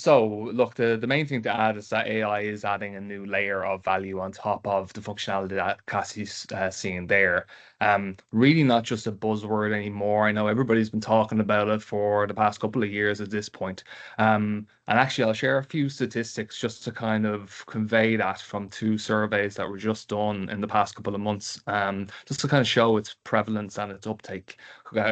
So, look, the main thing to add is that AI is adding a new layer of value on top of the functionality that Cassie's seeing there. Really not just a buzzword anymore. I know everybody's been talking about it for the past couple of years at this point. And actually, I'll share a few statistics just to kind of convey that from two surveys that were just done in the past couple of months, just to kind of show its prevalence and its uptake.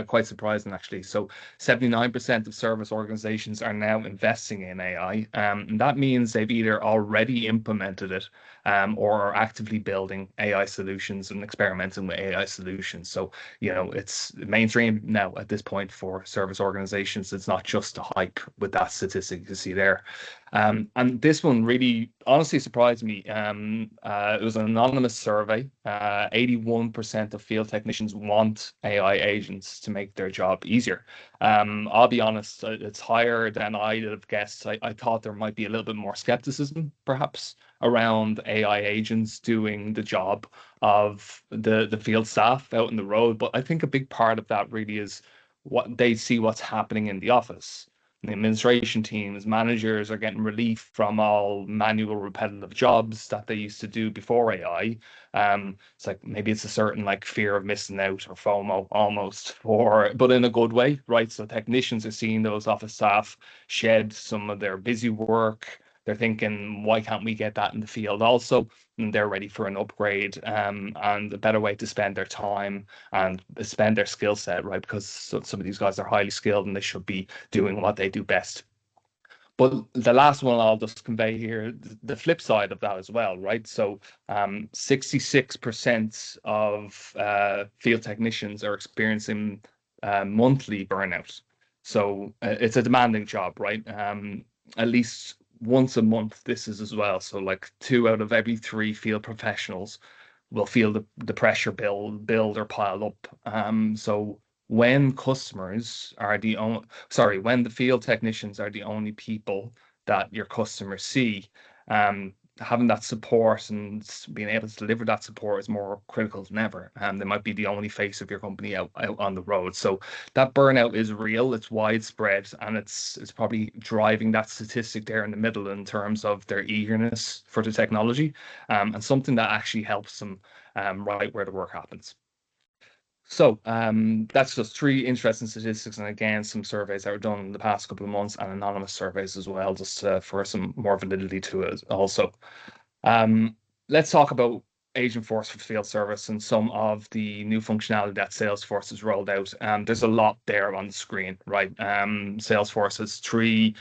Quite surprising, actually. So, 79% of service organizations are now investing in AI. And that means they've either already implemented it or are actively building AI solutions and experimenting with AI solutions. So, it's mainstream now at this point for service organizations. It's not just a hype with that statistic you see there. And this one really honestly surprised me. It was an anonymous survey. 81% of field technicians want AI agents to make their job easier. I'll be honest, it's higher than I'd have guessed. I thought there might be a little bit more skepticism, perhaps, around AI agents doing the job of the field staff out in the road. But I think a big part of that really is what they see what's happening in the office. The administration teams, managers are getting relief from all manual, repetitive jobs that they used to do before AI. It's like maybe it's a certain like fear of missing out or FOMO almost, but in a good way, right? So technicians are seeing those office staff shed some of their busy work. They're thinking, why can't we get that in the field also? And they're ready for an upgrade and a better way to spend their time and spend their skill set, right? Because some of these guys are highly skilled and they should be doing what they do best. But the last one I'll just convey here, the flip side of that as well, right? So 66% of field technicians are experiencing monthly burnout. So it's a demanding job, right? At least once a month, this is as well. So like 2 out of every 3 field professionals will feel the pressure build or pile up. So when customers are the only, sorry, when the field technicians are the only people that your customers see, having that support and being able to deliver that support is more critical than ever. And they might be the only face of your company out on the road. So that burnout is real, it's widespread, and it's probably driving that statistic there in the middle in terms of their eagerness for the technology, and something that actually helps them right where the work happens. So that's just 3 interesting statistics, and again, some surveys that were done in the past couple of months and anonymous surveys as well, just for some more validity to it also. Let's talk about Agentforce for field service and some of the new functionality that Salesforce has rolled out. There's a lot there on the screen, right? Salesforce has 3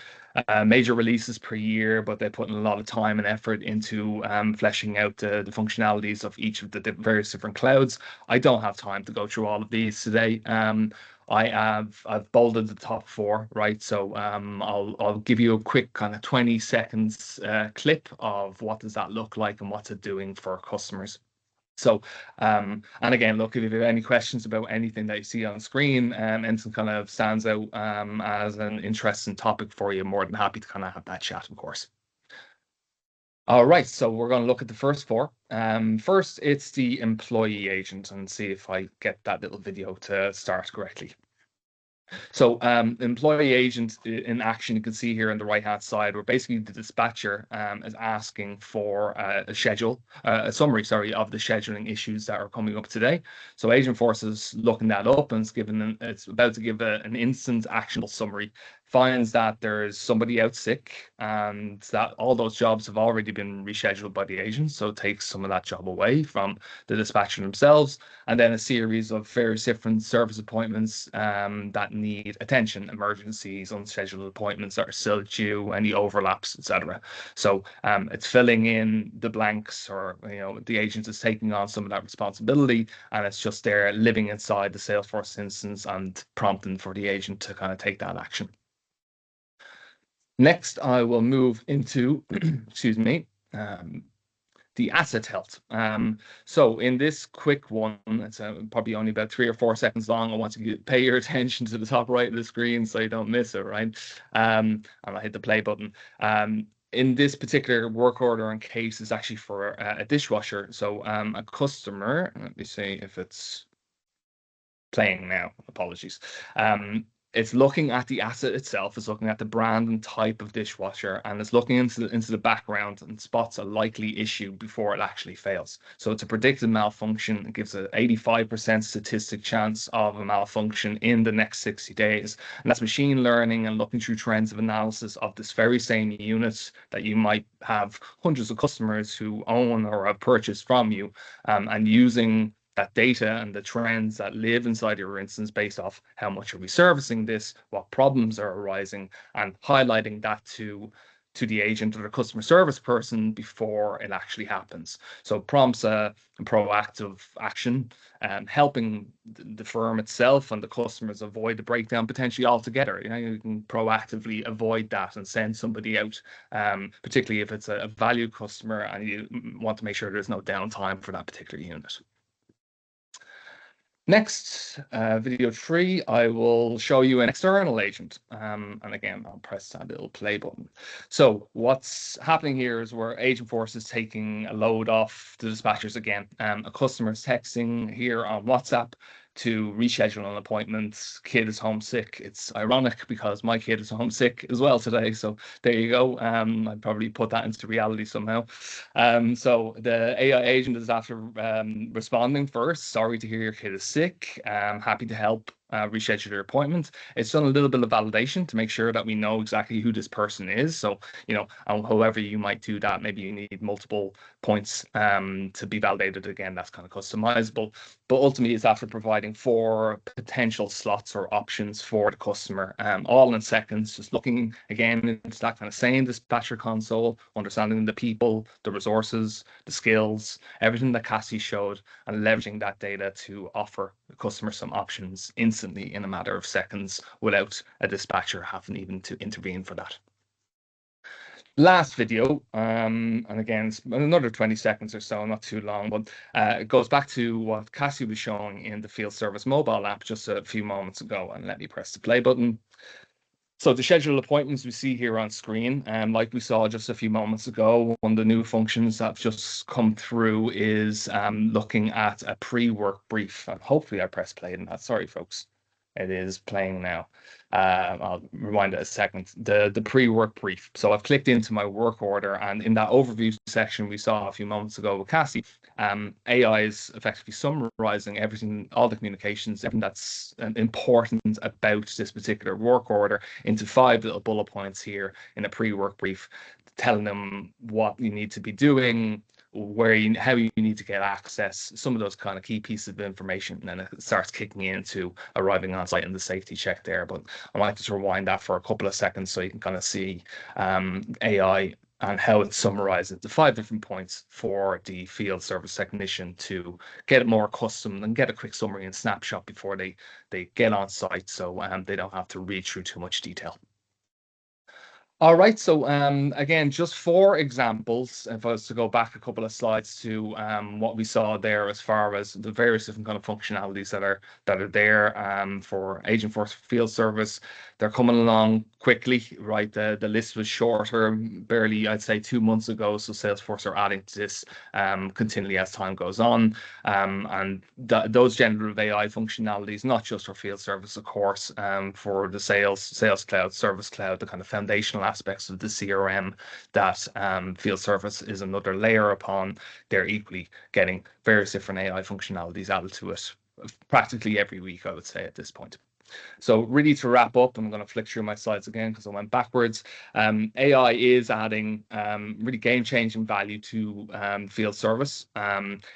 major releases per year, but they put in a lot of time and effort into fleshing out the functionalities of each of the various different clouds. I don't have time to go through all of these today. I've bolded the top 4, right? So I'll give you a quick kind of 20 seconds clip of what does that look like and what's it doing for customers. So, and again, look, if you have any questions about anything that you see on screen, anything kind of stands out as an interesting topic for you, more than happy to kind of have that chat, of course. All right, so we're going to look at the first 4. First, it's the employee agent, and see if I get that little video to start correctly. So employee agent in action, you can see here on the right-hand side, where basically the dispatcher is asking for a summary, sorry, of the scheduling issues that are coming up today. So Agentforce is looking that up and it's about to give an instant actionable summary. Finds that there's somebody out sick and that all those jobs have already been rescheduled by the agent. So it takes some of that job away from the dispatcher themselves. And then a series of various different service appointments that need attention, emergencies, unscheduled appointments that are still due, any overlaps, etc. So it's filling in the blanks, or the agent is taking on some of that responsibility, and it's just there living inside the Salesforce instance and prompting for the agent to kind of take that action. Next, I will move into, excuse me, the asset health. So in this quick one, it's probably only about 3 or 4 seconds long. I want to pay your attention to the top right of the screen so you don't miss it, right? And I hit the play button. In this particular work order and case is actually for a dishwasher. So a customer, let me see if it's playing now, apologies. It's looking at the asset itself, it's looking at the brand and type of dishwasher, and it's looking into the background and spots a likely issue before it actually fails. So it's a predicted malfunction. It gives an 85% statistic chance of a malfunction in the next 60 days. And that's machine learning and looking through trends of analysis of this very same unit that you might have hundreds of customers who own or have purchased from you, and using that data and the trends that live inside your instance based off how much are we servicing this, what problems are arising, and highlighting that to the agent or the customer service person before it actually happens. So prompts a proactive action, helping the firm itself and the customers avoid the breakdown potentially altogether. You can proactively avoid that and send somebody out, particularly if it's a valued customer and you want to make sure there's no downtime for that particular unit. Next, video 3, I will show you an external agent. And again, I'll press that little play button. So what's happening here is where Agentforce is taking a load off the dispatchers again. A customer is texting here on WhatsApp to reschedule an appointment. Kid is homesick. It's ironic because my kid is homesick as well today. So there you go. I'd probably put that into reality somehow. So the AI agent is after responding first. Sorry to hear your kid is sick. Happy to help reschedule your appointment. It's done a little bit of validation to make sure that we know exactly who this person is. So, however you might do that, maybe you need multiple points to be validated. Again, that's kind of customizable. But ultimately, it's after providing 4 potential slots or options for the customer, all in seconds, just looking again into that kind of same dispatcher console, understanding the people, the resources, the skills, everything that Cassie showed, and leveraging that data to offer the customer some options instantly in a matter of seconds without a dispatcher having even to intervene for that. Last video, and again, it's another 20 seconds or so, not too long, but it goes back to what Cassie was showing in the Field Service mobile app just a few moments ago. And let me press the play button. So the scheduled appointments we see here on screen, like we saw just a few moments ago, one of the new functions that have just come through is looking at a pre-work brief. And hopefully I press play in that. Sorry, folks. It is playing now. I'll rewind it a second. The pre-work brief. So I've clicked into my work order, and in that overview section we saw a few moments ago with Cassie, AI is effectively summarizing everything, all the communications, everything that's important about this particular work order into 5 little bullet points here in a pre-work brief, telling them what you need to be doing, how you need to get access, some of those kind of key pieces of information, and then it starts kicking into arriving on site and the safety check there. But I might just rewind that for a couple of seconds so you can kind of see AI and how it summarizes the 5 different points for the field service technician to get it more accustomed and get a quick summary and snapshot before they get on site, so they don't have to read through too much detail. All right, so again, just 4 examples, if I was to go back a couple of slides to what we saw there as far as the various different kind of functionalities that are there for Agentforce Field Service. They're coming along quickly, right? The list was shorter, barely, I'd say 2 months ago, so Salesforce are adding to this continually as time goes on. And those generative AI functionalities, not just for field service, of course, for the sales cloud, service cloud, the kind of foundational aspects of the CRM that field service is another layer upon. They're equally getting various different AI functionalities added to it practically every week, I would say, at this point. So really, to wrap up, I'm going to flick through my slides again because I went backwards. AI is adding really game-changing value to field service.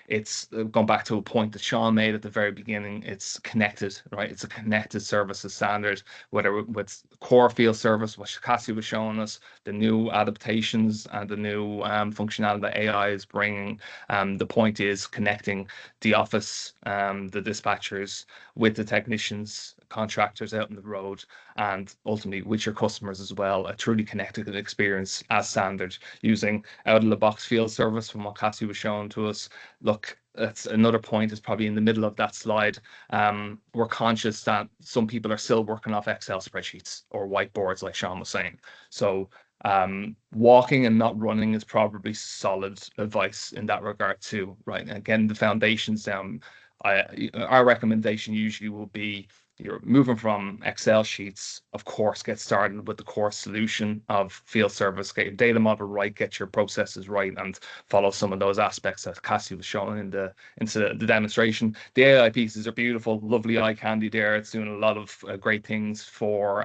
It's gone back to a point that Sean made at the very beginning. It's connected, right? It's a connected services standard, whether with core field service, what Cassie was showing us, the new adaptations and the new functionality that AI is bringing. The point is connecting the office, the dispatchers with the technicians, contractors out on the road, and ultimately with your customers as well, a truly connected experience as standard using out-of-the-box field service from what Cassie was showing to us. Look, that's another point, is probably in the middle of that slide. We're conscious that some people are still working off Excel spreadsheets or whiteboards, like Sean was saying. So walking and not running is probably solid advice in that regard too, right? Again, the foundations down. Our recommendation usually will be you're moving from Excel sheets, of course, get started with the core solution of field service, get your data model right, get your processes right, and follow some of those aspects that Cassie was showing in into the demonstration. The AI pieces are beautiful, lovely eye candy there. It's doing a lot of great things for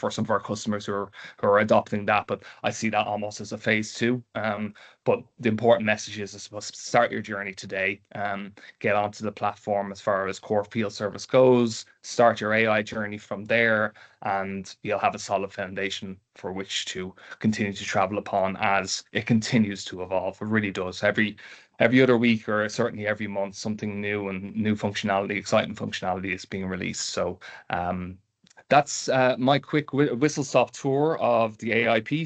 some of our customers who are adopting that. But I see that almost as a phase two. But the important message is, I suppose, start your journey today. Get onto the platform as far as core field service goes. Start your AI journey from there, and you'll have a solid foundation for which to continue to travel upon as it continues to evolve. It really does. Every other week, or certainly every month, something new and new functionality, exciting functionality is being released. So that's my quick whistle stop tour of the AI piece.